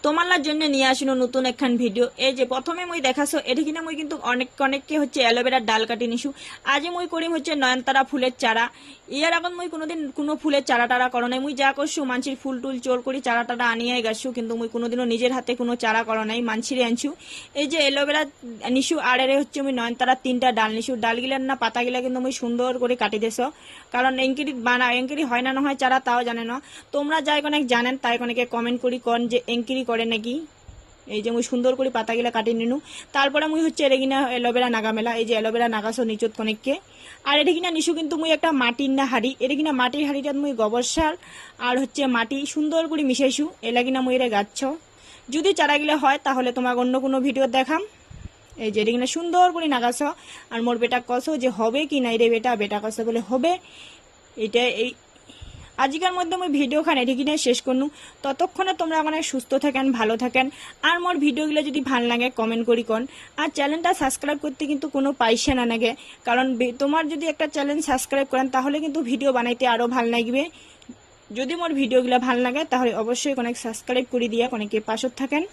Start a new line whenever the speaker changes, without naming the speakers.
তোমার জন্য নিয়ে আসিনো নতুন একখান ভিডিও। এই যে প্রথমে মই দেখাছো এটি কিনা মই কিন্তু অনেককে হচ্ছে অ্যালোভেরার ডাল কাটি নিছু। আজি মই করিম হচ্ছে নয়নতারা ফুলের চারা। ইয়ার আগত মই কোনোদিন কোনো ফুলের চারা টারা করো নাই। মুই যা করছু মানসির ফুল টুল চোর করি চারা টারা আনিয়ে গেছু, কিন্তু মুই কোনোদিনও নিজের হাতে কোনো চারা করো নাই, মানসিরে আনছু। এই যে অ্যালোভেরা নিছু আর এর হচ্ছে মুই নয়নতারা 3টা ডাল নিছু। ডালগিলার না পাতাগিলা কিন্তু মুই সুন্দর করে কাটি দেছ, কারণ এঙ্কিরি হয় না নহয় চারা তাও জানে না। তোমরা যাই অনেক জানেন তাই অনেকে কমেন্ট করি কন যে এঙ্কিরি করে নাকি। এই যে মুই সুন্দর করে পাতাগুলা কাটি নিনু। তারপরে মুই হচ্ছে এটা কিনা অ্যালোভেরা নাগামেলা। এই যে অ্যালোভেরা নাগাছো নিচত কনেককে। আর এটা কিনা নিছু কিন্তু মুই একটা মাটির না হাড়ি। এটা কিনা মাটির হাড়িটাত মুই গোবর সার আর হচ্ছে মাটি সুন্দর করে মিশাইছু। এলা কিনা মুই এটা গাচ্ছ। যদি চারাগুলা হয় তাহলে তোমাকে অন্য কোনো ভিডিও দেখাম। এই যে এটা কিনা সুন্দর করে নাগাছ। আর মোর বেটা কছো যে হবে কি নাই রে বেটা, বেটা কছো বলে হবে। এটা এই আজকের মধ্যে মই ভিডিও খান এটি কিনে শেষ করনু। ততক্ষণে তোমরা অনেক সুস্থ থাকেন, ভালো থাকেন। আর মোর ভিডিওগুলো যদি ভাল লাগে কমেন্ট করি কন। আর চ্যানেলটা সাবস্ক্রাইব করতে কিন্তু কোনো পয়সা না লাগে, কারণ তোমার যদি একটা চ্যানেল সাবস্ক্রাইব করেন তাহলে কিন্তু ভিডিও বানাইতে আরও ভাল লাগবে। যদি মোর ভিডিওগুলো ভাল লাগে তাহলে অবশ্যই অনেক সাবস্ক্রাইব করে দিয়ে অনেকে পাশত থাকেন।